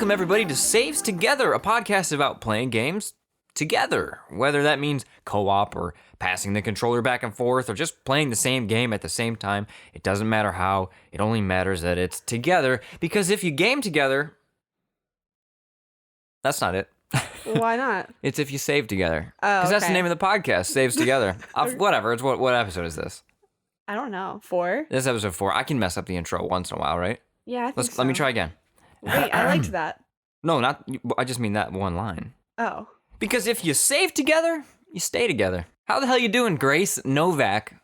Welcome, everybody, to Saves Together, a podcast about playing games together. Whether that means co-op or passing the controller back and forth or just playing the same game at the same time, it doesn't matter how. It only matters that it's together, because if you game together, that's not it. Why not? It's if you save together. Oh, Because that's the okay. name of the podcast, Saves Together. Whatever, it's what episode is this? I don't know. 4? This is episode 4. I can mess up the intro once in a while, right? Yeah, I think so. Let me try again. Wait, I liked that. No, I just mean that one line. Oh. Because if you save together, you stay together. How the hell you doing, Grace Novak?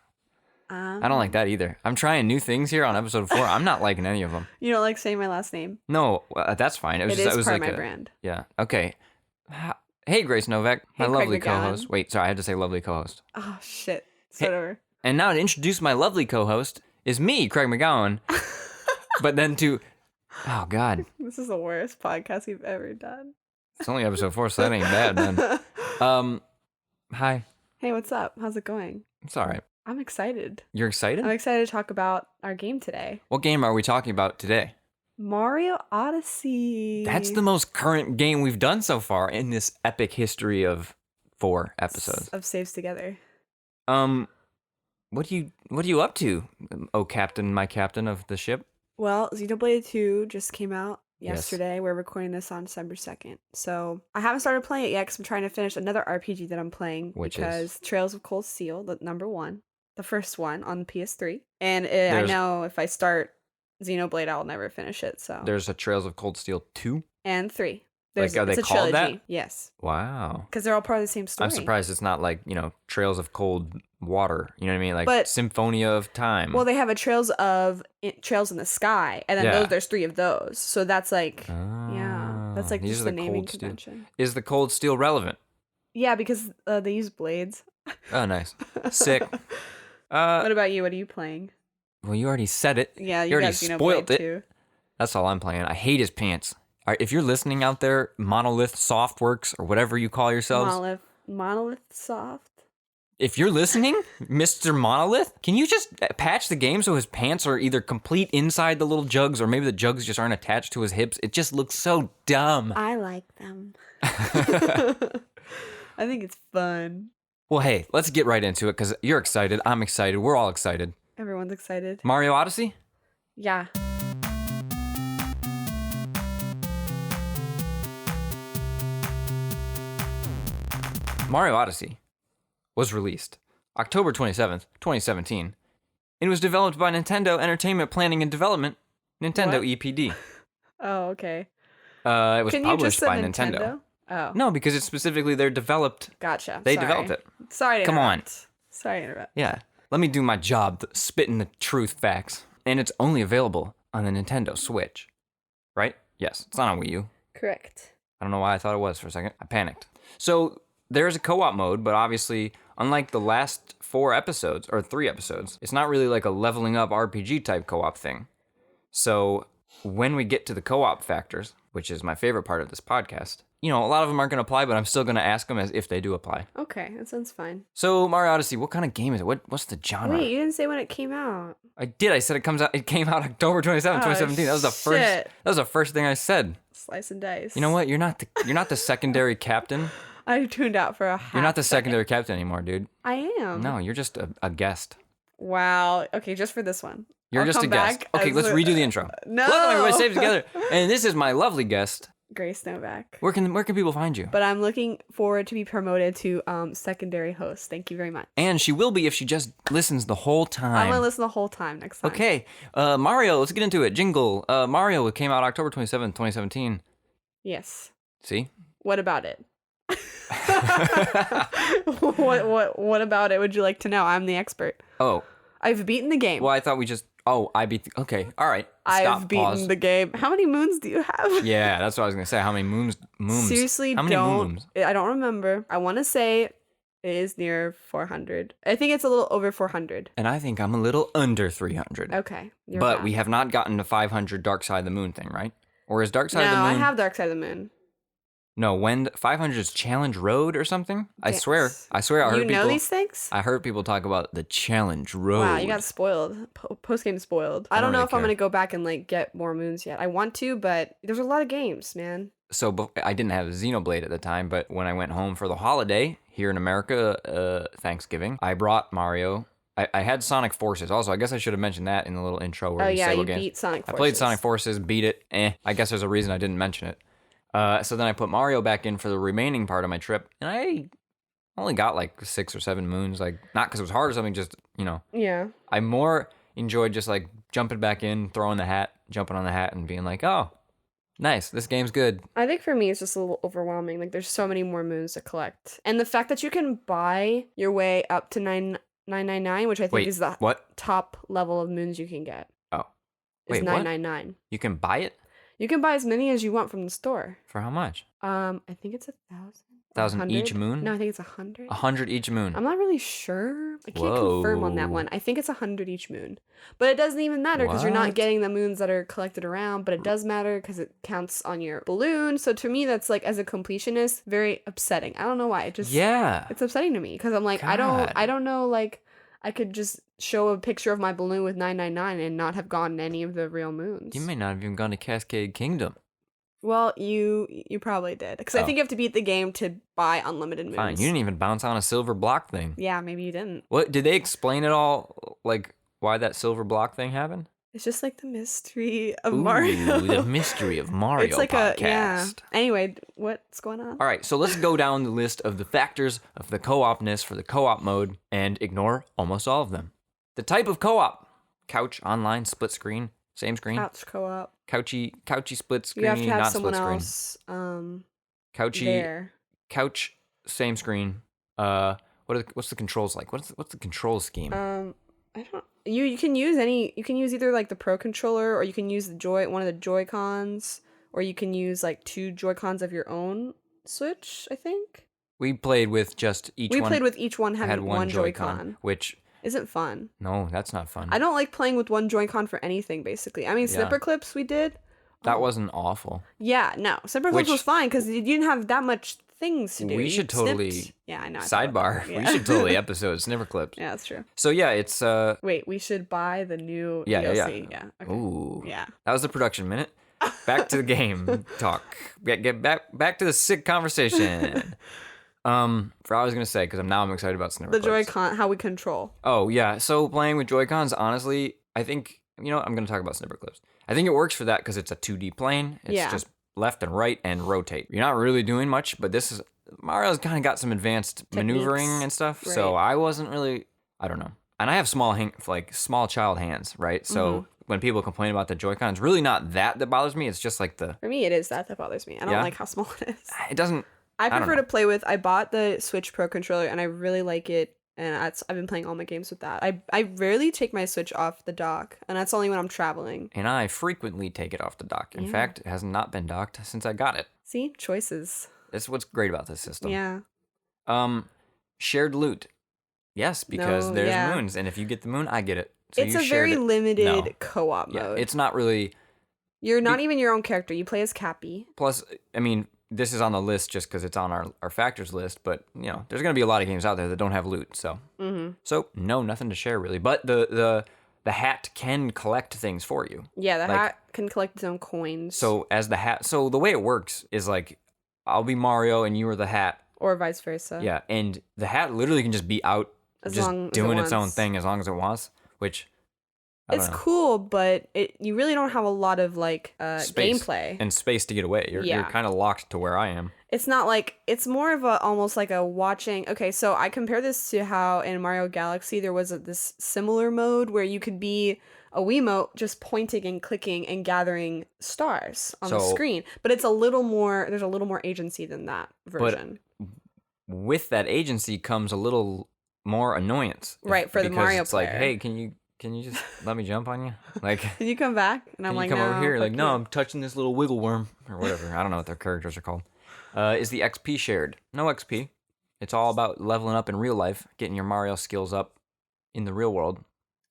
I don't like that either. I'm trying new things here on episode 4. I'm not liking any of them. You don't like saying my last name? No, that's fine. It was part like of my brand. Yeah. Okay. Hey, Grace Novak, my Hey, lovely Craig McGowan. co-host. Wait, sorry, I had to say lovely co-host. Oh, shit. Hey. Whatever. And now to introduce my lovely co-host is me, Craig McGowan. But then oh God, This is the worst podcast we've ever done. it's only episode 4, so that ain't bad, man. Hi. Hey, what's up? How's it going? It's all right. I'm excited. You're excited? I'm excited to talk about our game today. What game are we talking about today? Mario Odyssey. That's the most current game we've done so far in this epic history of 4 episodes. Of Saves Together. What are you up to, oh captain, my captain of the ship? Well, Xenoblade 2 just came out Yes. yesterday. We're recording this on December 2nd. So I haven't started playing it yet because I'm trying to finish another RPG that I'm playing. Which because is? Trails of Cold Steel, the number 1. The first one on the PS3. And I There's- know if I start Xenoblade, I'll never finish it. So There's a Trails of Cold Steel 2? And 3. Like, are they it's a called that? trilogy. Yes. Wow. Because they're all part of the same story. I'm surprised it's not like, Trails of Cold Water. You know what I mean? Like But- Symphonia of Time. Well, they have a Trails in the Sky, and then Yeah. there's 3 of those. So that's like, yeah, that's like These just are the the naming Cold Steel. convention. Is the Cold Steel relevant? Yeah, because they use blades. Oh, nice. Sick. What about you? What are you playing? Well, you already said it. Yeah, you you already got Xenoblade spoiled it. too. That's all I'm playing. I hate his pants. All right, if you're listening out there, Monolith Softworks or whatever you call yourselves, Monolith Soft. if you're listening, Mr. Monolith, can you just patch the game so his pants are either complete inside the little jugs or maybe the jugs just aren't attached to his hips? It just looks so dumb. I like them. I think it's fun. Well, hey, let's get right into it because you're excited. I'm excited. We're all excited. Everyone's excited. Mario Odyssey? Yeah. Mario Odyssey was released October 27th, 2017. It was developed by Nintendo Entertainment Planning and Development, Nintendo What? EPD. Oh, okay. It was Can you just published say by Nintendo? Oh, No, because it's specifically they're developed. gotcha. They Sorry. developed it. Sorry to Come on. interrupt. Sorry to interrupt. Yeah. Let me do my job, spitting the truth facts. And it's only available on the Nintendo Switch. Right? Yes. It's not on Wii U. Correct. I don't know why I thought it was for a second. I panicked. So there's a co-op mode, but obviously, unlike the last 4 episodes, or 3 episodes, it's not really like a leveling up RPG type co-op thing. So when we get to the co-op factors, which is my favorite part of this podcast, a lot of them aren't going to apply, but I'm still going to ask them as if they do apply. Okay, that sounds fine. So Mario Odyssey, what kind of game is it? What's the genre? Wait, you didn't say when it came out. I did. I said it came out October 27th, 2017. That was the first. shit. That was the first thing I said. Slice and dice. You know what? You're not the secondary captain. I tuned out for a half You're not the second. secondary captain anymore, dude. I am. No, you're just a guest. Wow. Okay, just for this one. You're I'll just a come guest. back Okay, as let's a- redo the intro. No. Welcome everybody, Save Together. And this is my lovely guest. Grace Novak. Where can people find you? But I'm looking forward to be promoted to secondary host. Thank you very much. And she will be if she just listens the whole time. I'm gonna listen the whole time next time. Okay, Mario, let's get into it. Jingle. Mario came out October 27th, 2017. Yes. See? What about it? what about it would you like to know? I'm the expert. Oh, I've beaten the game. well, I thought we just... Oh, I beat... Okay, all right. Stop, I've beaten pause. the game. How many moons do you have? Yeah, that's what I was going to say. How many moons? Seriously, How many moons? I don't remember. I want to say it is near 400. I think it's a little over 400. And I think I'm a little under 300. Okay. You're But bad. we have not gotten to 500 Dark Side of the Moon thing, right? Or is Dark Side No, of the I Moon... have Dark Side of the Moon. No, when 500's Challenge Road or something. I swear. I You know these things? I heard people talk about the Challenge Road. Wow, you got spoiled. Post game spoiled. I don't know really if I'm care. gonna go back and like get more moons yet. I want to, but there's a lot of games, man. So I didn't have Xenoblade at the time, but when I went home for the holiday here in America, Thanksgiving, I brought Mario. I had Sonic Forces. Also, I guess I should have mentioned that in the little intro where Oh we yeah, say you what games. beat Sonic I Forces. played Sonic Forces, beat it. I guess there's a reason I didn't mention it. So then I put Mario back in for the remaining part of my trip, and I only got like 6 or 7 moons. Like, not because it was hard or something, just, Yeah. I more enjoyed just like jumping back in, throwing the hat, jumping on the hat, and being like, oh, nice, this game's good. I think for me it's just a little overwhelming. Like there's so many more moons to collect. And the fact that you can buy your way up to 999, which I think Wait, is the what? top level of moons you can get. Oh. Is Wait, what? 999. You can buy it? You can buy as many as you want from the store. For how much? I think it's 1,000. 1,000 each moon? No, I think it's 100. 100 each moon. I'm not really sure. I can't confirm on that Whoa. one. I think it's 100 each moon. But it doesn't even matter because you're not What? getting the moons that are collected around, but it does matter because it counts on your balloon. So to me, that's like, as a completionist, very upsetting. I don't know why. Yeah. It's upsetting to me because I'm like, God. I don't know, like, I could just show a picture of my balloon with 999 and not have gotten any of the real moons. You may not have even gone to Cascade Kingdom. Well, you probably did. Because I Oh. think you have to beat the game to buy unlimited moons. Fine, you didn't even bounce on a silver block thing. Yeah, maybe you didn't. What, did they explain it all, like, why that silver block thing happened? It's just like the mystery of Ooh, Mario. the mystery of Mario It's like podcast. Anyway, what's going on? All right, so let's go down the list of the factors of the co-opness for the co-op mode and ignore almost all of them. The type of co-op: couch, online, split screen, same screen. Couch co-op. Couchy split screen, You have to have not someone split else screen. Couchy, there. couch, same screen. What's the controls like? What's the control scheme? I don't. You can use any. You can use either like the Pro controller, or you can use one of the Joy-Cons, or you can use like 2 Joy-Cons of your own Switch. I think We played with just each we one. played with each one had having one Joy-Con, Joy-Con. which Isn't fun. no, that's not fun. I don't like playing with one Joy-Con for anything. Basically, I mean, Yeah. snipper clips we did. That wasn't awful. Yeah, no, snipper clips Which- was fine because you didn't have that much things to do. We You should totally snipped. Yeah, I know. I thought about Sidebar. that. Yeah. We should totally episode snipper clips. Yeah, that's true. So yeah, it's Wait, we should buy the new Yeah, yeah, DLC. Yeah. Okay. ooh. Yeah. That was the production minute. Back to the game talk. Get back to the sick conversation. For I was gonna say because I'm excited about snipper The clips. Joy-Con, how we control. Oh yeah, so playing with Joy-Cons, honestly, I think I'm gonna talk about snipper clips. I think it works for that because it's a 2D plane. It's Yeah. just left and right and rotate. You're not really doing much, but this is Mario's kind of got some advanced maneuvering Techniques, and stuff. So I wasn't really, I don't know. And I have small child hands, right? So when people complain about the Joy-Con, it's really not that bothers me. It's just like For me, it is that bothers me. I don't Yeah? like how small it is. it doesn't. I don't prefer know. to play with. I bought the Switch Pro controller and I really like it. And I've been playing all my games with that. I rarely take my Switch off the dock, and that's only when I'm traveling. And I frequently take it off the dock. In fact, it has not been docked since I got it. See, choices. That's what's great about this system. Yeah. Shared loot. Yes, because No, there's yeah. moons, and if you get the moon, I get it. So It's you a shared very it. limited No. co-op Yeah, mode. it's not really. You're not even your own character. You play as Cappy. Plus, I mean, this is on the list just because it's on our factors list. But there's gonna be a lot of games out there that don't have loot. So, no, nothing to share really. But the hat can collect things for you. Yeah, the Like- hat can collect its own coins. So so the way it works is like, I'll be Mario and you are the hat. or vice versa. Yeah, and the hat literally can just be out, As just long as it doing its own wants. thing as long as it wants, which I It's don't know. cool, but you really don't have a lot of like Space gameplay. and space to get away. You're Yeah. kind of locked to where I am. It's not like, it's more of almost like a watching. Okay, so I compare this to how in Mario Galaxy there was this similar mode where you could be a Wiimote just pointing and clicking and gathering stars on the So- screen. But it's there's a little more agency than that version. With that agency comes a little more annoyance. Right, for the because Mario it's like, player. hey, can you just let me jump on you? Like, Can you come back? And I'm can like, you come over no, here? Like, fuck no, you. I'm touching this little wiggle worm or whatever. I don't know what their characters are called. Is the XP shared? No XP. It's all about leveling up in real life, getting your Mario skills up in the real world,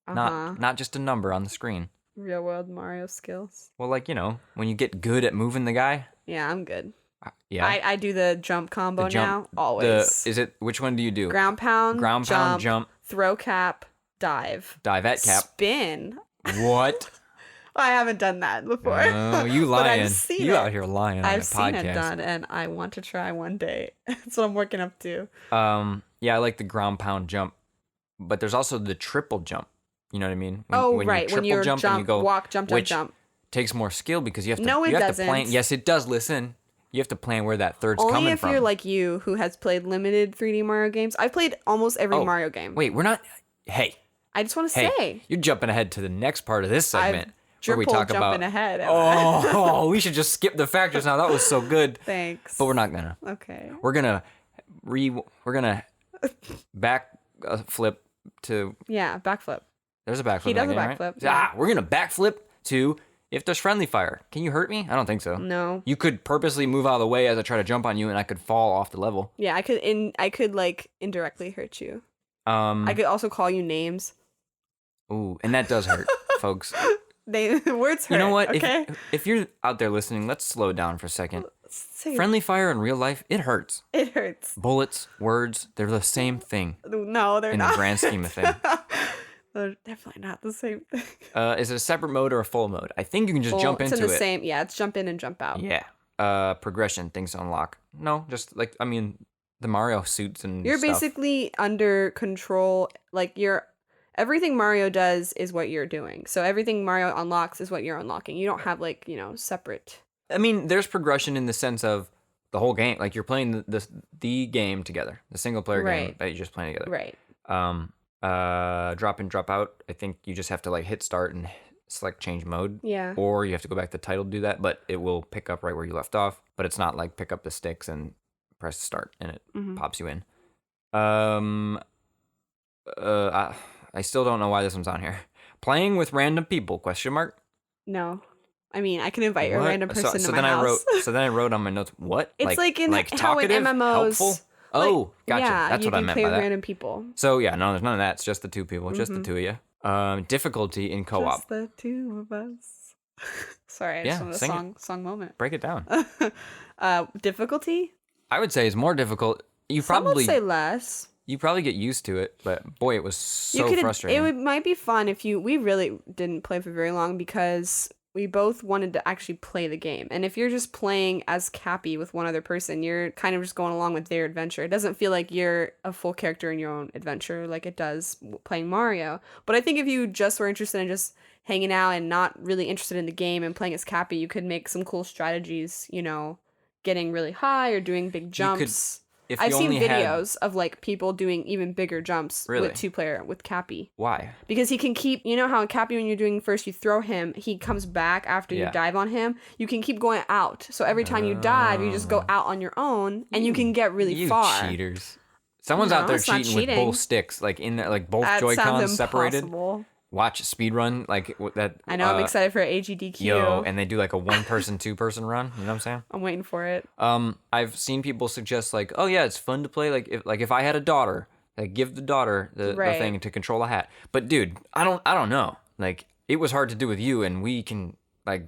not just a number on the screen. Real world Mario skills. Well, like, when you get good at moving the guy, Yeah, I'm good. Yeah. I do the jump combo The jump, now. Always. Which one do you do? Ground pound, Ground pound, jump, throw cap, dive. dive at cap. Spin. What? I haven't done that before. Oh, you But lying. I've seen You it. out here lying on I've a seen podcast. it done, and I want to try one day. That's what I'm working up to. Yeah, I like the ground pound jump, but there's also the triple jump. You know what I mean? Right. When you're jump and you go walk, jump, which jump. takes more skill because you have to. No, it you have doesn't. To plan. Yes, it does. Listen, you have to plan where that third's Only coming if from. you're like you, who has played limited 3D Mario games. I've played almost every Mario game. Wait, we're not. Hey, I just want to hey, say. you're jumping ahead to the next part of this segment where we talk about. Jumping ahead. Oh, we should just skip the factors now. That was so good. Thanks. But we're not gonna. Okay. We're gonna back flip to. Yeah, backflip. There's a backflip. He does in a that game, backflip, Right? yeah. We're gonna backflip to if there's friendly fire. Can you hurt me? I don't think so. No. You could purposely move out of the way as I try to jump on you, and I could fall off the level. Yeah, I could like indirectly hurt you. I could also call you names. Ooh, and that does hurt, folks. Words hurt. You know what? Okay. If you're out there listening, let's slow down for a second. Say- Friendly fire in real life, it hurts. It hurts. Bullets, words, they're the same thing No, they're in not. the grand scheme of things. They're definitely not the same thing. Is it a separate mode or a full mode? I think you can just Well, jump it's into in the it. same. Yeah, it's jump in and jump out. Yeah. Progression, things to unlock. No, just like, I mean, the Mario suits and You're stuff. basically under control. Like everything Mario does is what you're doing. So everything Mario unlocks is what you're unlocking. You don't have like, separate. I mean, there's progression in the sense of the whole game. Like, you're playing the game together. The single-player game Right. that you're just playing together. Right. Drop in, drop out. I think you just have to, like, hit start and select change mode. Yeah. Or you have to go back to title to do that, but it will pick up right where you left off. But it's not like pick up the sticks and press start and it pops you in. I still don't know why this one's on here. Playing with random people, question mark? No. I mean, I can invite a What? random person to my then house. So then I wrote on my notes, what? It's like in how in talkative, MMOs. helpful? Oh, gotcha. Yeah, That's you what I can meant play by with that. random people. So yeah, no, there's none of that. It's just the two people, just the two of you. Difficulty in co-op. Just the two of us. Sorry, I just wanted a song moment. Break it down. Difficulty? I would say it's more difficult. Some would say less. You probably get used to it, but boy, it was so frustrating. It might be fun if we really didn't play for very long because we both wanted to actually play the game. And if you're just playing as Cappy with one other person, you're kind of just going along with their adventure. It doesn't feel like you're a full character in your own adventure like it does playing Mario. But I think if you just were interested in just hanging out and not really interested in the game and playing as Cappy, you could make some cool strategies, getting really high or doing big jumps. I've seen videos of like people doing even bigger jumps with two-player with Cappy. Why? Because he can keep, how Cappy, when you're doing first, you throw him, he comes back after you dive on him. You can keep going out. So every time you dive, you just go out on your own and you can get really far. You cheaters. Someone's out there cheating with both sticks, like in there, like both Joy-Cons separated. Watch speedrun, like that. I know, I'm excited for AGDQ. Yo, and they do like a one-person, two-person run. You know what I'm saying? I'm waiting for it. I've seen people suggest like, oh yeah, it's fun to play. Like if I had a daughter, like give the daughter the thing to control a hat. But dude, I don't know. Like it was hard to do with you, and we can like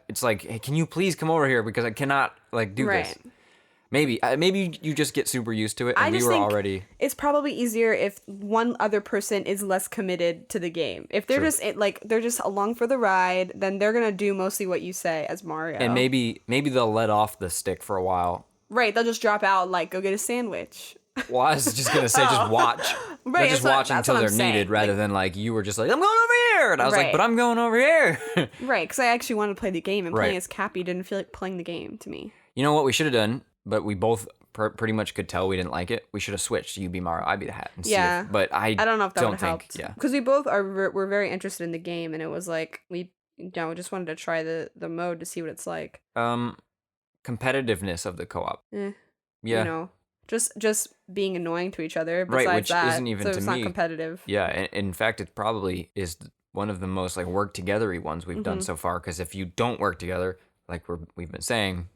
it's like, hey, can you please come over here because I cannot like do this. Maybe you just get super used to it, and we were already. It's probably easier if one other person is less committed to the game. If they're they're just along for the ride, then they're gonna do mostly what you say as Mario. And maybe they'll let off the stick for a while. Right, they'll just drop out, like go get a sandwich. Well, I was just gonna say, just watch. Right, they'll just watch until they're needed, rather than like you were just like, I'm going over here, and I was like, but I'm going over here. Right, because I actually wanted to play the game, and playing as Cappy didn't feel like playing the game to me. You know what we should have done? But we both pretty much could tell we didn't like it. We should have switched. You be Mario, I be the hat. And see but I don't know if that would have helped. Yeah, because we both we're very interested in the game, and it was like we just wanted to try the mode to see what it's like. Competitiveness of the co-op. Yeah, just being annoying to each other. Besides which that, isn't even so to it's me not competitive. Yeah, and in fact, it probably is one of the most like work together-y ones we've done so far. Because if you don't work together, like we've been saying.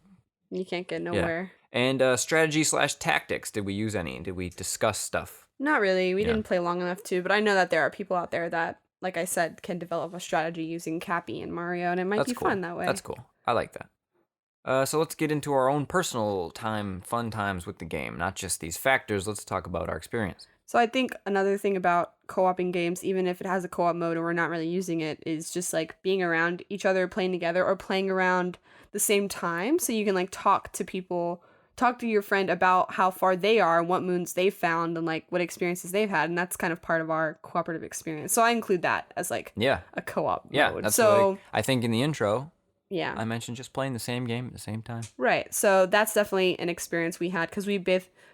You can't get nowhere. Yeah. And strategy/tactics. Did we use any? Did we discuss stuff? Not really. We didn't play long enough to, but I know that there are people out there that, like I said, can develop a strategy using Cappy and Mario, and it might be fun that way. That's cool. I like that. So let's get into our own personal fun times with the game, not just these factors. Let's talk about our experience. So I think another thing about co-oping games, even if it has a co-op mode and we're not really using it, is just like being around each other, playing together, or playing around the same time. So you can like talk to your friend about how far they are and what moons they've found and like what experiences they've had. And that's kind of part of our cooperative experience. So I include that as like a co-op mode. That's so what I think in the intro, yeah, I mentioned just playing the same game at the same time. right. So that's definitely an experience we had because we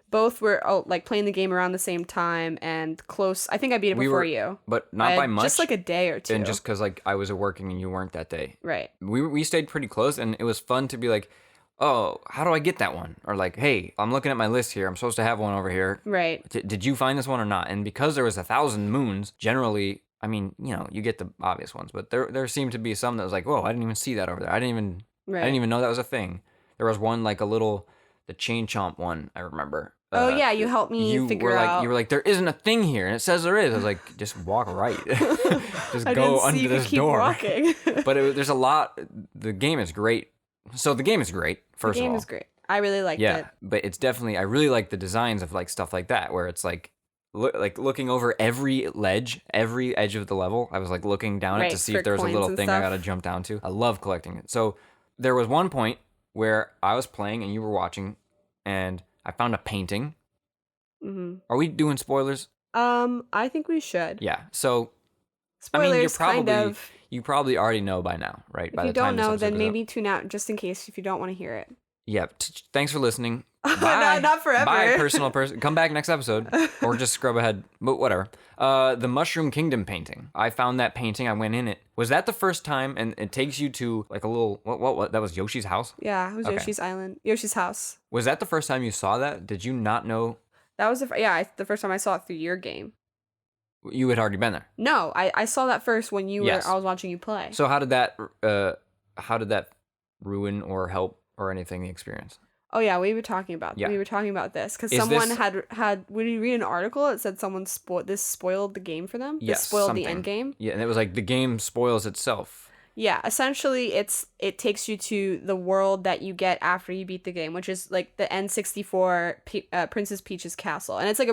both were like playing the game around the same time and close. I think I beat it before you, but not by much. Just like a day or two. And just because like I was working and you weren't that day. Right. We stayed pretty close, and it was fun to be like, oh, how do I get that one? Or like, hey, I'm looking at my list here. I'm supposed to have one over here. Right. Did you find this one or not? And because there was 1,000 moons, generally, I mean, you get the obvious ones, but there seemed to be some that was like, whoa, I didn't even see that over there. I didn't even know that was a thing. There was one like the chain chomp one. I remember. Oh yeah, you helped me figure out. You were like, there isn't a thing here, and it says there is. I was like, just walk right, just go under this door. Walking. But there's a lot. The game is great. So the game is great. First of all, the game is great. I really liked it. Yeah, but it's definitely I really like the designs of like stuff like that, where it's like looking over every edge of the level. I was like looking down it to see if there was a little thing I gotta jump down to. I love collecting it. So there was one point where I was playing and you were watching, and I found a painting. Mm-hmm. Are we doing spoilers? I think we should. Yeah. So, spoilers, you probably already know by now, right? If you don't know, then maybe tune out just in case if you don't want to hear it. Yeah. Thanks for listening. Bye. No, not forever. Bye, personal person. Come back next episode, or just scrub ahead. But whatever. The Mushroom Kingdom painting. I found that painting. I went in it. Was that the first time? And it takes you to like a little what? That was Yoshi's house. Yeah, it was Yoshi's island. Yoshi's house. Was that the first time you saw that? Did you not know? That was the first time I saw it through your game. You had already been there. No, I saw that first when you were. I was watching you play. So how did that ruin or help or anything the experience? Oh yeah, we were talking about this because someone had. Did you read an article that said someone spoiled the game for them? Yes, spoiled the end game. Yeah, and it was like the game spoils itself. Yeah, essentially, it takes you to the world that you get after you beat the game, which is like the N64 Princess Peach's castle, and it's like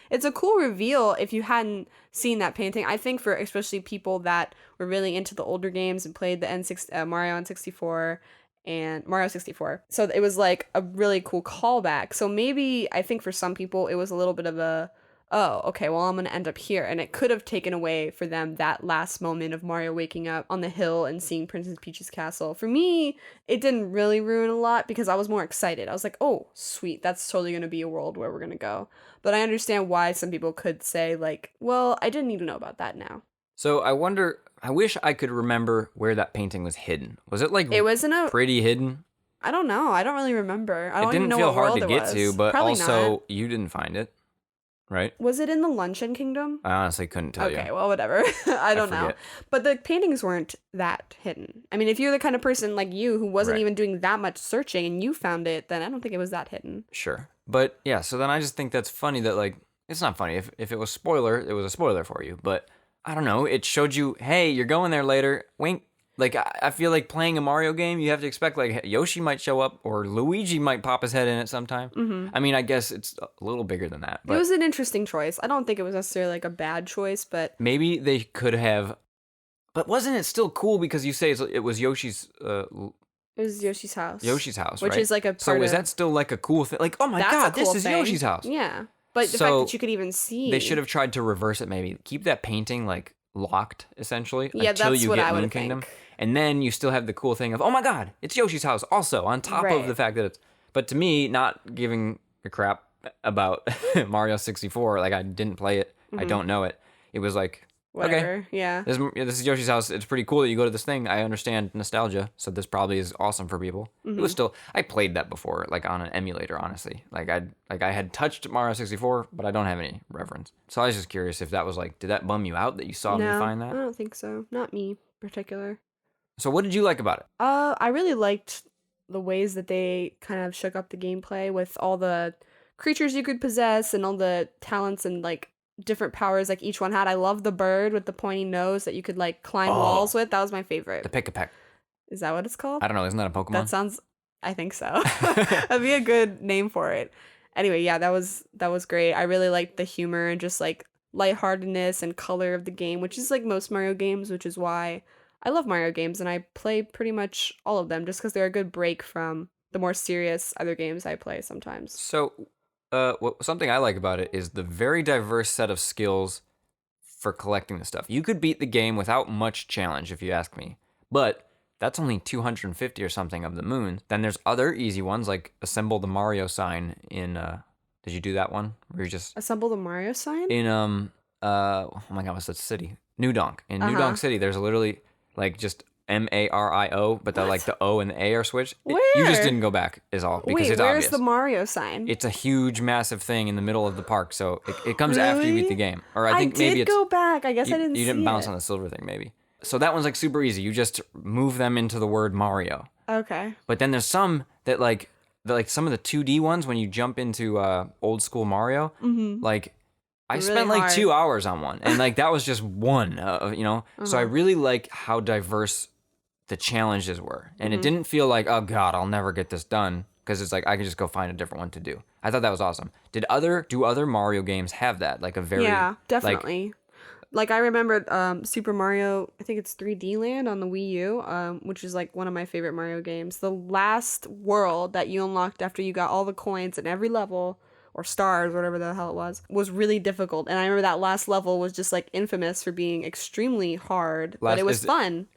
it's a cool reveal if you hadn't seen that painting. I think for especially people that were really into the older games and played the Mario N64 and Mario 64, so it was like a really cool callback. So maybe I think for some people it was a little bit of a, oh, okay, well, I'm going to end up here. And it could have taken away for them that last moment of Mario waking up on the hill and seeing Princess Peach's castle. For me, it didn't really ruin a lot because I was more excited. I was like, oh, sweet, that's totally going to be a world where we're going to go. But I understand why some people could say, like, well, I didn't need to know about that now. So I wish I could remember where that painting was hidden. Was it like pretty hidden? I don't know. I don't really remember. I don't even know what It world didn't feel hard to get to, but Probably also not. You didn't find it. Right? Was it in the Luncheon Kingdom? I honestly couldn't tell you. Okay, well, whatever. I don't know. But the paintings weren't that hidden. I mean, if you're the kind of person like you who wasn't even doing that much searching and you found it, then I don't think it was that hidden. Sure. But yeah, so then I just think that's funny that like, it's not funny. If it was spoiler, it was a spoiler for you. But I don't know. It showed you, hey, you're going there later. Wink. Like, I feel like playing a Mario game, you have to expect, like, Yoshi might show up or Luigi might pop his head in at some time. Mm-hmm. I mean, I guess it's a little bigger than that. But it was an interesting choice. I don't think it was necessarily, like, a bad choice, but... Maybe they could have... But wasn't it still cool because you say it was Yoshi's... It was Yoshi's house. Yoshi's house, which right? is, like, a part So is that still, like, a cool thing? Like, oh my god, this is Yoshi's house. Yeah. But the fact that you could even see... They should have tried to reverse it, maybe. Keep that painting, like, locked, essentially, until that's you get I Moon Kingdom. And then you still have the cool thing of, oh my god, it's Yoshi's house also, on top of the fact that it's... But to me, not giving a crap about Mario 64, like I didn't play it, I don't know it. It was like, whatever, okay, yeah. This is Yoshi's house. It's pretty cool that you go to this thing. I understand nostalgia, so this probably is awesome for people. It was still... I played that before, like on an emulator, honestly. Like I had touched Mario 64, but I don't have any reference. So I was just curious if that was like, did that bum you out that you saw me find that? I don't think so. Not me, in particular. So what did you like about it? I really liked the ways that they kind of shook up the gameplay with all the creatures you could possess and all the talents and like different powers like each one had. I love the bird with the pointy nose that you could like climb walls with. That was my favorite. The Pick-a-Peck. Is that what it's called? I don't know. Isn't that a Pokemon? That sounds... I think so. That'd be a good name for it. Anyway, yeah, that was great. I really liked the humor and just like lightheartedness and color of the game, which is like most Mario games, which is why I love Mario games and I play pretty much all of them just because they're a good break from the more serious other games I play sometimes. So, something I like about it is the very diverse set of skills for collecting the stuff. You could beat the game without much challenge, if you ask me. But that's only 250 or something of the moons. Then there's other easy ones, like assemble the Mario sign in, did you do that one? Where you just... Assemble the Mario sign? In, oh my god, what's that city? New Donk. In New Donk City, there's literally, like, just Mario, but the, like, the O and the A are switched. You just Where? didn't go back, is all, because Wait, it's where's obvious. the Mario sign? It's a huge, massive thing in the middle of the park, so it comes after you beat the game. Or I think maybe did it's... go back. I guess I didn't see You didn't bounce it. on the silver thing, maybe. So that one's, like, super easy. You just move them into the word Mario. Okay. But then there's some that, like some of the 2D ones, when you jump into old school Mario, like... I Really spent like hard. 2 hours on one, and like that was just one, you know? So I really like how diverse the challenges were. And it didn't feel like, oh God, I'll never get this done. Because it's like, I can just go find a different one to do. I thought that was awesome. Do other Mario games have that? Like a very... Yeah, definitely. Like I remember Super Mario, I think it's 3D Land on the Wii U, which is like one of my favorite Mario games. The last world that you unlocked after you got all the coins in every level, or stars, whatever the hell it was really difficult. And I remember that last level was just like infamous for being extremely hard, but it was fun.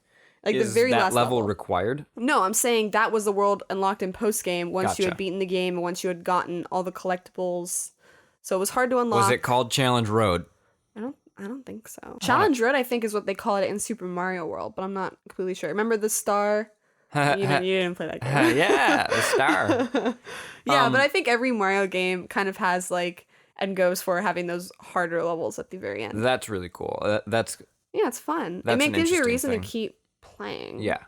Like the very that last level required? No, I'm saying that was the world unlocked in post game once you had Gotcha. beaten the game and once you had gotten all the collectibles. So it was hard to unlock. Was it called Challenge Road? I don't think so. Challenge Road, I think, is what they call it in Super Mario World, but I'm not completely sure. Remember the star? You didn't play that game. Yeah, the star. Yeah, but I think every Mario game kind of has like and goes for having those harder levels at the very end. That's really cool. That's Yeah, it's fun. That's an Gives you a interesting reason thing. to keep playing. yeah.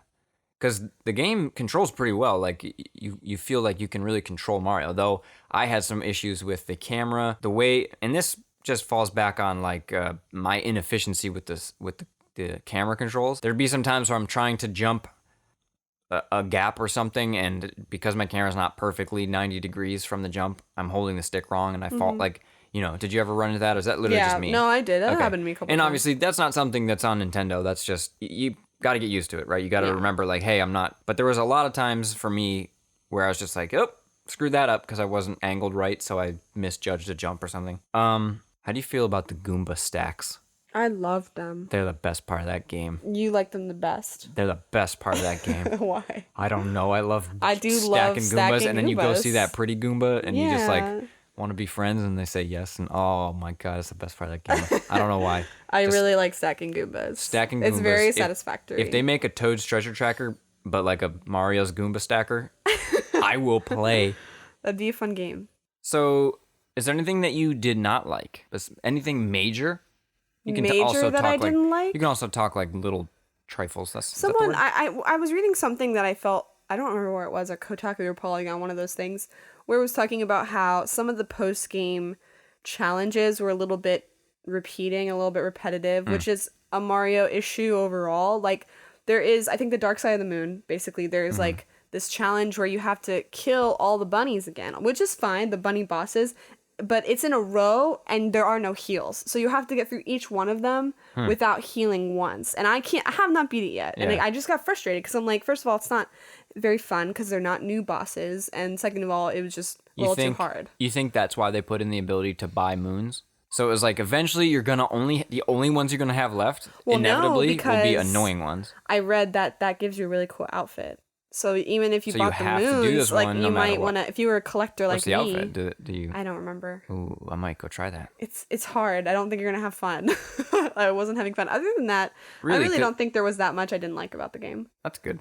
Because the game controls pretty well. Like you feel like you can really control Mario. Though I had some issues with the camera, the way, and this just falls back on like my inefficiency with the camera controls. There'd be some times where I'm trying to jump a gap or something, and because my camera's not perfectly 90 degrees from the jump, I'm holding the stick wrong and I fall. Like, you know, did you ever run into that, or is that literally just me? No, I did. That Okay. happened to me a couple And times. obviously that's not something that's on Nintendo. That's just, you got to get used to it, right? You got to remember like, hey, I'm not. But there was a lot of times for me where I was just like, oh, screwed that up because I wasn't angled right, so I misjudged a jump or something. How do you feel about the Goomba stacks? I love them. They're the best part of that game. You like them the best. They're the best part of that game. Why? I don't know. I love I do love stacking Goombas, stacking and then you go see Goombas. that pretty Goomba, and you just like Yeah. want to be friends, and they say yes, and oh my god, it's the best part of that game. I don't know why. I Just really like stacking Goombas. stacking It's Goombas. very If- satisfactory. If they make a Toad's Treasure Tracker, but like a Mario's Goomba stacker, I will play. That'd be a fun game. So, is there anything that you did not like? Anything major? You Major that I didn't like? You can also talk like little trifles. Is that the Someone, word? I was reading something that I felt, I don't remember where it was, a Kotaku or Polygon, one of those things, where it was talking about how some of the post-game challenges were a little bit repeating, a little bit repetitive, which is a Mario issue overall. Like, there is, I think the Dark Side of the Moon, basically, there's like this challenge where you have to kill all the bunnies again, which is fine, the bunny bosses, but it's in a row and there are no heals. So you have to get through each one of them without healing once. And I have not beat it yet. And Yeah. I just got frustrated because I'm like, first of all, it's not very fun because they're not new bosses. And second of all, it was just a little too hard. You think that's why they put in the ability to buy moons? So it was like eventually you're gonna the only ones you're gonna have left Well, no, inevitably will be because annoying ones. I read that gives you a really cool outfit. So even if you So you bought the have to do moons, this like one no you matter might what. want to, if you were a collector What's like the me, outfit? Do you? I don't remember. Ooh, I might go try that. It's hard. I don't think you're gonna have fun. I wasn't having fun. Other than that, Really? I really Could- don't think there was that much I didn't like about the game. That's good.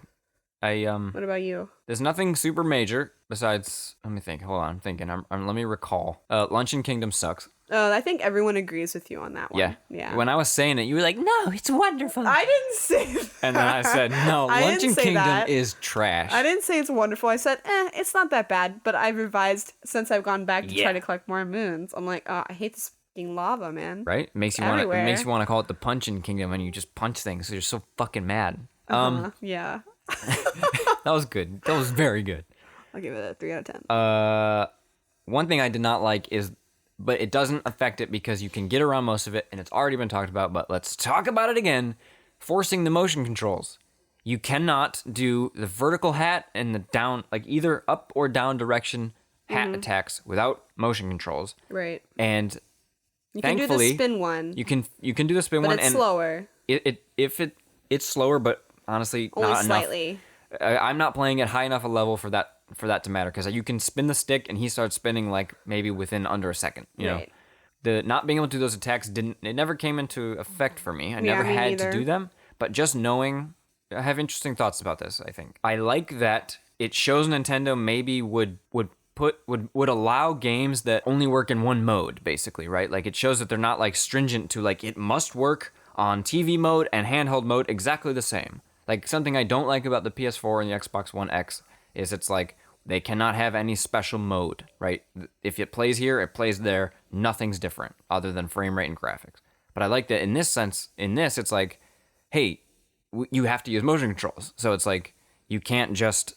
I What about you? There's nothing super major besides. Let me think. Hold on. I'm thinking. Let me recall. Luncheon Kingdom sucks. I think everyone agrees with you on that one. Yeah. Yeah. When I was saying it, you were like, "No, it's wonderful." I didn't say that. And then I said, "No, I didn't Luncheon say Kingdom that. is trash." I didn't say it's wonderful. I said, it's not that bad. But I've revised since I've gone back to Yeah. try to collect more moons. I'm like, I hate this fucking lava, man. Right? Makes you want to. It Everywhere. makes you want to call it the Punchin' Kingdom, and you just punch things. So you're so fucking mad. Yeah. That was good. That was very good. I'll give it a 3 out of 10. One thing I did not like is, but it doesn't affect it because you can get around most of it, and it's already been talked about, but let's talk about it again. Forcing the motion controls. You cannot do the vertical hat and the down, like either up or down direction hat attacks without motion controls. Right. And you can do the spin one. You can do the spin but one, it's and slower. It's slower, but honestly, Only not slightly. enough. I'm not playing at high enough a level for that to matter, because you can spin the stick and he starts spinning like maybe within under a second. You know, the not being able to do those attacks never came into effect for me. I never had to do them, but just knowing, I have interesting thoughts about this. I think I like that it shows Nintendo maybe would allow games that only work in one mode, basically, right? Like it shows that they're not like stringent to like it must work on TV mode and handheld mode exactly the same. Like something I don't like about the PS4 and the Xbox One X is it's like they cannot have any special mode, right? If it plays here, it plays there. Nothing's different other than frame rate and graphics. But I like that in this sense, it's like, hey, you have to use motion controls. So it's like, you can't just...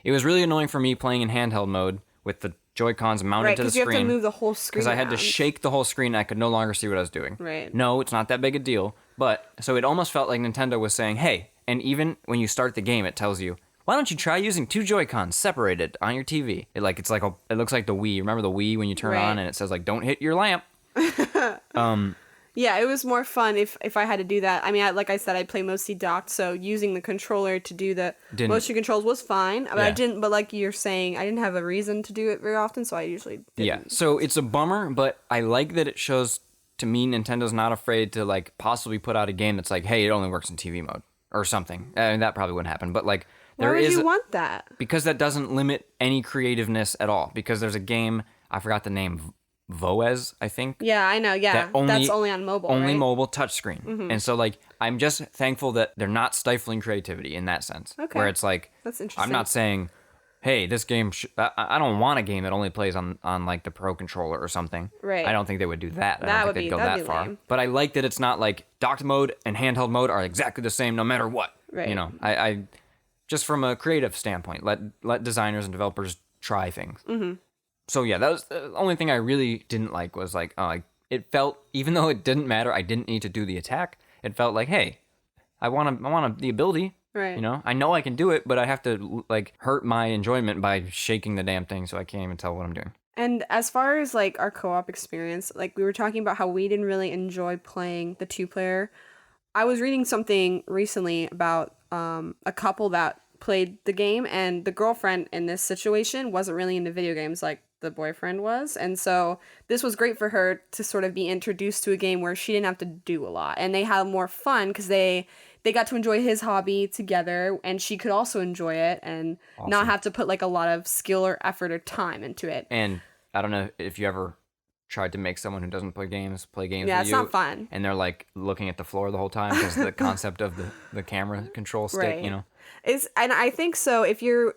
It was really annoying for me playing in handheld mode with the Joy-Cons mounted to the screen. Right, because you have to move the whole screen because I had to shake the whole screen and I could no longer see what I was doing. Right. No, it's not that big a deal. But, so it almost felt like Nintendo was saying, hey, and even when you start the game, it tells you, why don't you try using two Joy-Cons separated on your TV? It looks like the Wii. Remember the Wii when you turn on and it says like, don't hit your lamp? Yeah, it was more fun if I had to do that. I mean, like I said, I play mostly docked, so using the controller to do the motion controls was fine. But I didn't. But like you're saying, I didn't have a reason to do it very often, so I usually didn't. Yeah, so it's a bummer, but I like that it shows, to me, Nintendo's not afraid to like possibly put out a game that's like, hey, it only works in TV mode or something. I mean, that probably wouldn't happen, but like why would you want that? Because that doesn't limit any creativeness at all. Because there's a game, I forgot the name. Voez, I think. Yeah, I know. Yeah, that's only on mobile. Only right? mobile touchscreen. Mm-hmm. And so, like, I'm just thankful that they're not stifling creativity in that sense. Okay. Where it's like, that's interesting. I'm not saying, hey, this game. I don't want a game that only plays on like the Pro controller or something. Right. I don't think they would do that. I don't think they'd go that far. Lame. But I like that it's not like docked mode and handheld mode are exactly the same no matter what. Right. You know, I just from a creative standpoint, let designers and developers try things. Mm-hmm. So yeah, that was the only thing I really didn't like was like, it felt, even though it didn't matter, I didn't need to do the attack. It felt like, hey, I want the ability, right? You know, I know I can do it, but I have to like hurt my enjoyment by shaking the damn thing, so I can't even tell what I'm doing. And as far as like our co-op experience, like we were talking about how we didn't really enjoy playing the 2-player. I was reading something recently about a couple that played the game, and the girlfriend in this situation wasn't really into video games like the boyfriend was, and so this was great for her to sort of be introduced to a game where she didn't have to do a lot, and they had more fun because they got to enjoy his hobby together, and she could also enjoy it and not have to put like a lot of skill or effort or time into it. And I don't know if you ever tried to make someone who doesn't play games with you. Yeah, it's not fun. And they're like looking at the floor the whole time because the concept of the camera control stick, right. You know. And I think so. If you're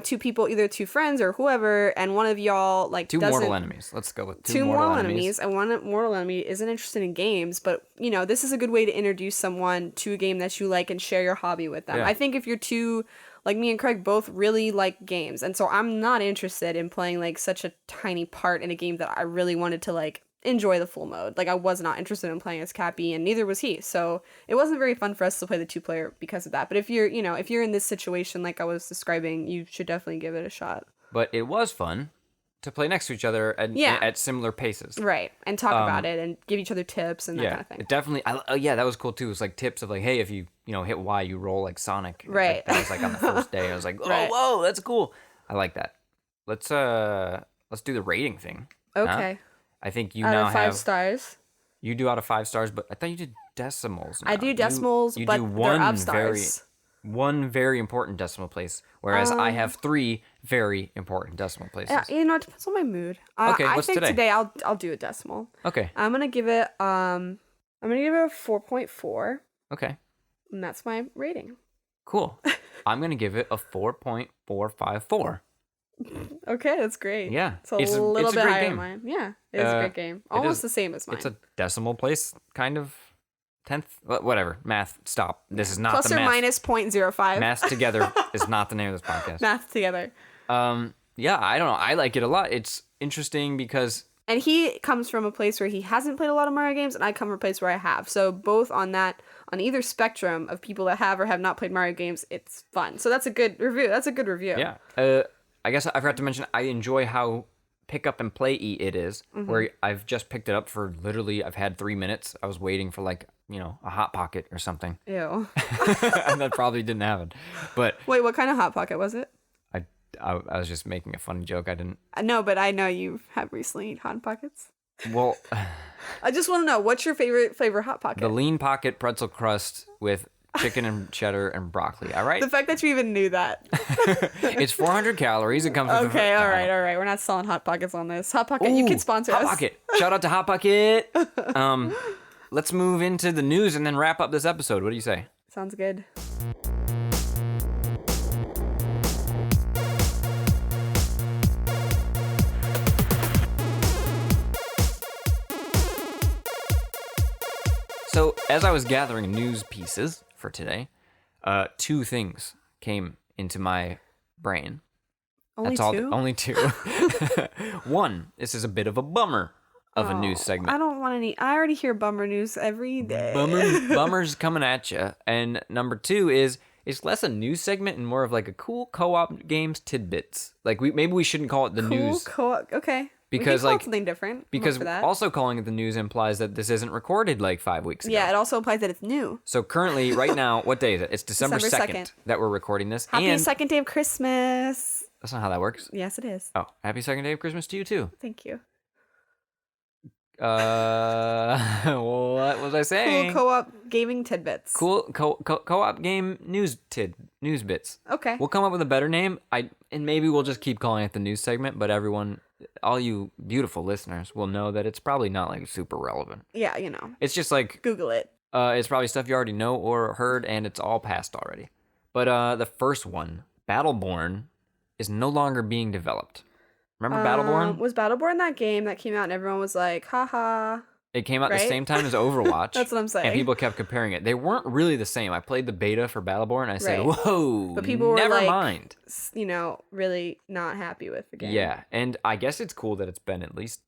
two people, either two friends or whoever, and one of y'all like two mortal enemies. Let's go with two mortal enemies, and one mortal enemy isn't interested in games, but this is a good way to introduce someone to a game that you like and share your hobby with them. Yeah. I think if you're two, like me and Craig both really like games, and so I'm not interested in playing like such a tiny part in a game that I really wanted to like enjoy the full mode. Like I was not interested in playing as Cappy, and neither was he. So it wasn't very fun for us to play the 2-player because of that. But if you're in this situation like I was describing, you should definitely give it a shot. But it was fun to play next to each other at similar paces. Right. And talk about it and give each other tips and that kind of thing. It definitely, that was cool too. It was like tips of like, hey, if you hit Y, you roll like Sonic. Right. Like, that was like on the first day. I was like, oh, whoa, that's cool. I like that. Let's do the rating thing. Okay. Huh? I think you out now of 5 have stars. You do out of 5 stars, but I thought you did decimals. Now. I do decimals, you but do they're up stars. One very important decimal place, whereas I have 3 very important decimal places. Yeah, it depends on my mood. Okay, I what's think today? I'll do a decimal. Okay. I'm gonna give it a 4.4. Okay. And that's my rating. Cool. I'm gonna give it a 4.454. Okay, that's great. Yeah. It's a little bit higher game. than mine. Yeah, it is a great game. Almost the same as mine. It's a decimal place kind of tenth, whatever. Math. Stop. This is not Plus the or math. minus 0.05. Math together is not the name of this podcast. Math together. Yeah, I don't know. I like it a lot. It's interesting because And he comes from a place where he hasn't played a lot of Mario games, and I come from a place where I have. So both on either spectrum of people that have or have not played Mario games, it's fun. So that's a good review. yeah. I guess I forgot to mention I enjoy how pick up and play it is, where I've just picked it up for literally I've had 3 minutes. I was waiting for like, a Hot Pocket or something. Ew. And that probably didn't happen. But Wait, what kind of Hot Pocket was it? I was just making a funny joke. I didn't. No, but I know you have recently eaten Hot Pockets. Well, I just want to know, what's your favorite flavor Hot Pocket? the lean pocket pretzel crust with chicken and cheddar and broccoli. All right. The fact that you even knew that. It's 400 calories. It comes with Okay, all right. We're not selling Hot Pockets on this. Hot Pocket, you Ooh, can sponsor Hot us. Pocket. Shout out to Hot Pocket. Let's move into the news and then wrap up this episode. What do you say? Sounds good. So, as I was gathering news pieces for today, 2 things came into my brain. Only That's all. two? Only 2. One, this is a bit of a bummer of a news segment. I don't want any. I already hear bummer news every day. Bummers coming at you. And number 2 is it's less a news segment and more of like a cool co-op games tidbits. Like maybe we shouldn't call it the news. Co-op. Okay. Because we can call like it something different. I'm up because for that. also calling it the news implies that this isn't recorded like 5 weeks ago. Yeah, it also implies that it's new. So currently, right now, what day is it? It's December 2nd that we're recording this. Happy and second day of Christmas. that's not how that works. Yes, it is. Oh, happy second day of Christmas to you too. Thank you. What was I saying? Cool co-op gaming tidbits. Cool co-op game news bits. Okay. We'll come up with a better name. And maybe we'll just keep calling it the news segment, but everyone, all you beautiful listeners will know that it's probably not like super relevant. Yeah, It's just like Google it. it's probably stuff you already know or heard, and it's all past already. But the first one, Battleborn, is no longer being developed. Remember Battleborn? Was Battleborn that game that came out and everyone was like, haha? It came out right? the same time as Overwatch. That's what I'm saying. And people kept comparing it. They weren't really the same. I played the beta for Battleborn, and I said, Right. whoa, But people were never like, mind. Really not happy with the game. Yeah, and I guess it's cool that it's been at least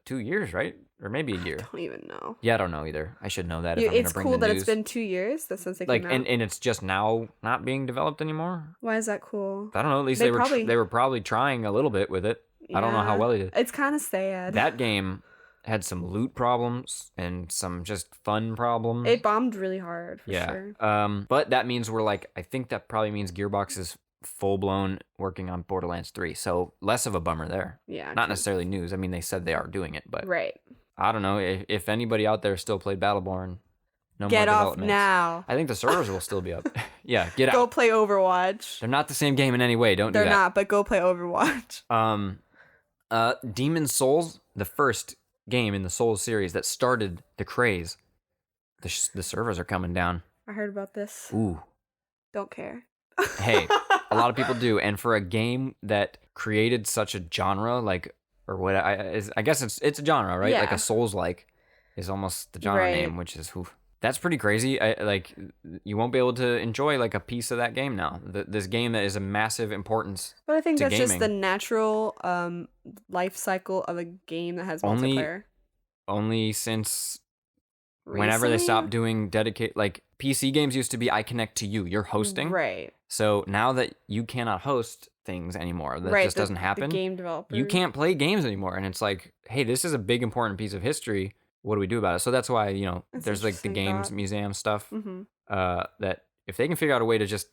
2 years, right? Or maybe a year. I don't even know. Yeah, I don't know either. I should know that. If I'm It's gonna bring cool the that news. it's been 2 years since they like, came out. and it's just now not being developed anymore. Why is that cool? I don't know. At least They they were probably trying a little bit with it. I don't know how Yeah. well they did. It's kind of sad. That game had some loot problems and some just fun problems. It bombed really hard, for yeah. sure. But that means I think that probably means Gearbox is full blown working on Borderlands 3. So less of a bummer there. Yeah. Not true. necessarily news. I mean, they said they are doing it, but Right. I don't know if anybody out there still played Battleborn. No Get more off developments. now. I think the servers will still be up. Yeah, get Go out. play Overwatch. They're not the same game in any way. Don't do They're that. not, but go play Overwatch. Demon Souls, the first game in the Souls series that started the craze. The servers are coming down. I heard about this. Ooh. Don't care. Hey, a lot of people do, and for a game that created such a genre, I guess it's a genre, right? Yeah. Like a Souls-like is almost the genre Right. name, which is that's pretty crazy. You won't be able to enjoy like a piece of that game now. This game that is a massive importance. But I think to that's just the gaming. natural life cycle of a game that has Only- multiplayer. Only since whenever they Recently? stopped doing like PC games used to be I connect to you, you're hosting. Right. So now that you cannot host things anymore, that Right. just doesn't happen. The game developer. You can't play games anymore, and it's like, hey, this is a big important piece of history. What do we do about it? So that's why That's there's like the interesting games thought. museum stuff. Mm-hmm. That if they can figure out a way to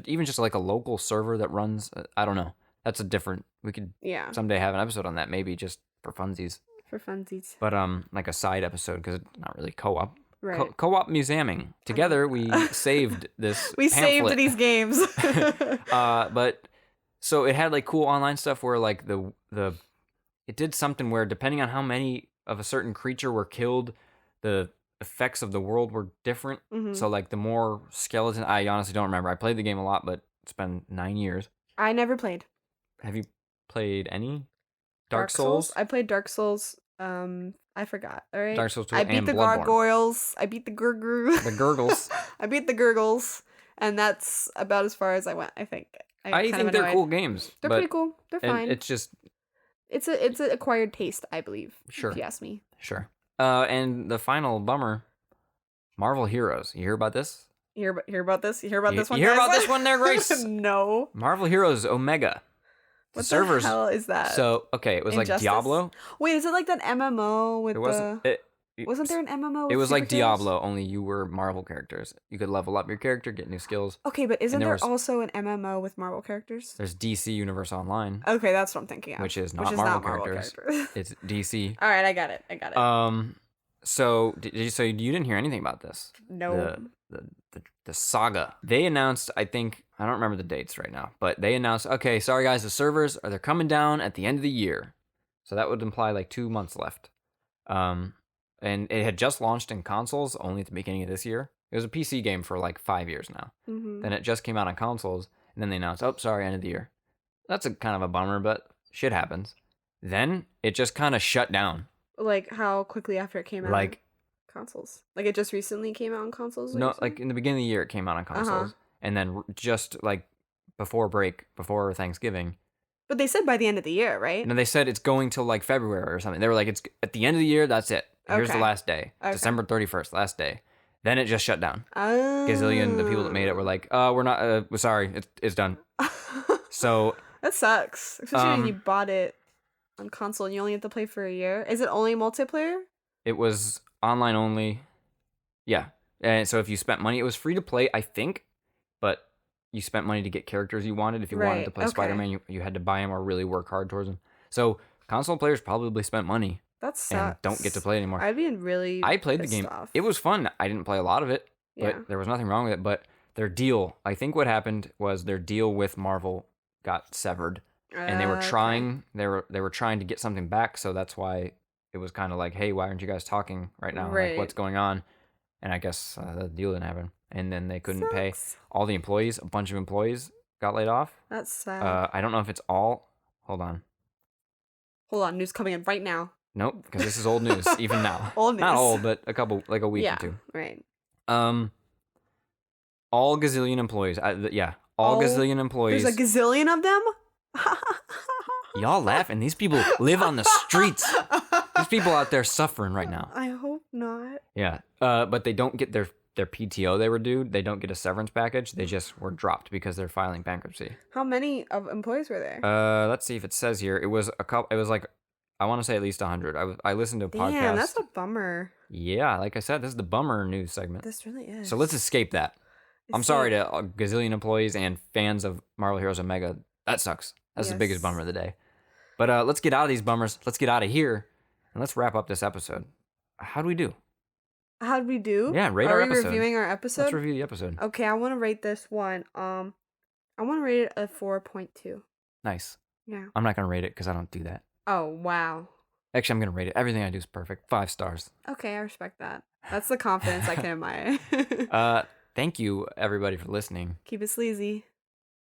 even just like a local server that runs, I don't know. That's a different. We could Yeah. someday have an episode on that, maybe just for funsies. For funsies. But like a side episode because it's not really co-op. Right. Co-op museuming. Together we saved this. We pamphlet. saved these games. But so it had like cool online stuff where like it did something where depending on how many of a certain creature were killed, the effects of the world were different. Mhm. So like the more skeleton, I honestly don't remember. I played the game a lot, but it's been 9 years. I never played Have you played any Dark Souls? I played Dark Souls I forgot. All right. Dark Souls 2 I beat and the Bloodborne. gargoyles. I beat the gurgru. The gurgles. I beat the gurgles, and that's about as far as I went. I think. I think they're cool games. They're but, pretty cool. They're and fine. it's just It's an acquired taste, I believe. Sure. If you ask me. sure. And the final bummer, Marvel Heroes. You hear about this? Hear about this? You hear about this one? You hear guys? about this one there, Grace? No. Marvel Heroes Omega. What servers. the hell is that? So okay, it was like Injustice? Diablo. Wait, is it like that MMO with It wasn't. Wasn't there an MMO? With It was like superheroes? Diablo, only you were Marvel characters. You could level up your character, get new skills. Okay, but isn't there there was- also an MMO with Marvel characters? There's DC Universe Online, Okay, that's what I'm thinking of. which is not Marvel characters. It's DC. All right, I got it. So you didn't hear anything about this? No. The saga. They announced, I think, I don't remember the dates right now, but they announced, okay, sorry guys, the servers they're coming down at the end of the year. So that would imply like 2 months left. And it had just launched in consoles only at the beginning of this year. It was a PC game for like 5 years now. Mm-hmm. Then it just came out on consoles, and then they announced, oh, sorry, end of the year. That's a kind of a bummer, but shit happens. Then it just kind of shut down. Like how quickly after it came out? Like, on consoles. Like it just recently came out on consoles? no, like in the beginning of the year it came out on consoles. And then just like before Thanksgiving. But they said by the end of the year, right? And they said it's going till like February or something. They were like, it's at the end of the year, that's it. Here's the Okay. last day. Okay. December 31st, last day. Then it just shut down. Oh. Gazillion, the people that made it were like, we're not, we're sorry, it's done. So That sucks. Especially when you bought it on console and you only have to play for a year. Is it only multiplayer? it was online only. Yeah. And so if you spent money, it was free to play, I think, but you spent money to get characters you wanted. If you wanted Right, to play okay. Spider-Man, you had to buy them or really work hard towards them. So console players probably spent money That sucks. and don't get to play anymore. I'd be really I played the pissed game. off. It was fun. I didn't play a lot of it, but Yeah. there was nothing wrong with it. But their deal, I think what happened was their deal with Marvel got severed, and they were Okay. trying. They were trying to get something back. So that's why it was kind of like, hey, why aren't you guys talking right now? Right. Like, what's going on? And I guess the deal didn't happen, and then they couldn't pay Sucks. all the employees. A bunch of employees got laid off. That's sad. I don't know if it's all. Hold on. Hold on, news coming in right now. Nope, because this is old news even now. Old Not news. old, but a week Yeah, or two. right. All gazillion employees. All gazillion employees. There's a gazillion of them? Y'all laughing. These people live on the streets. There's people out there suffering right now. I hope not. Yeah. But they don't get their PTO they were due. They don't get a severance package. They just were dropped because they're filing bankruptcy. How many of employees were there? Let's see if it says here. It was a couple. It was like, I want to say at least 100. I listened to a podcast. Damn, that's a bummer. Yeah, like I said, this is the bummer news segment. This really is. So let's escape that. I'm sorry to a gazillion employees and fans of Marvel Heroes Omega. That sucks. That's the biggest Yes. bummer of the day. But let's get out of these bummers. Let's get out of here, and let's wrap up this episode. How do we do? How'd we do? Yeah, rate Are our we episode. reviewing our episode? Let's review the episode. Okay, I want to rate this one. I want to rate it a 4.2. Nice. Yeah. I'm not gonna rate it because I don't do that. Oh, wow. Actually, I'm gonna rate it. Everything I do is perfect. 5 stars. Okay, I respect that. That's the confidence I can admire. Thank you everybody for listening. Keep it sleazy.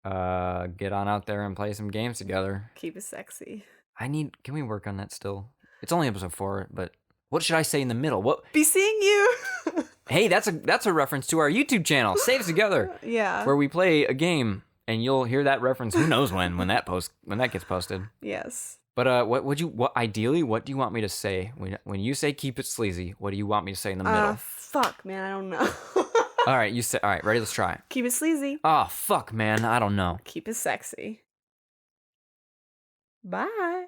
Get on out there and play some games together. Keep it sexy. Can we work on that still? It's only episode 4, but what should I say in the middle? What? Be seeing you. Hey, that's a reference to our YouTube channel, Saves Together, Yeah. where we play a game, and you'll hear that reference. Who knows when that gets posted? Yes. But what do you want me to say when you say keep it sleazy? What do you want me to say in the middle? Fuck, man, I don't know. All right, you say. All right, ready? Let's try. Keep it sleazy. Oh fuck, man, I don't know. Keep it sexy. Bye.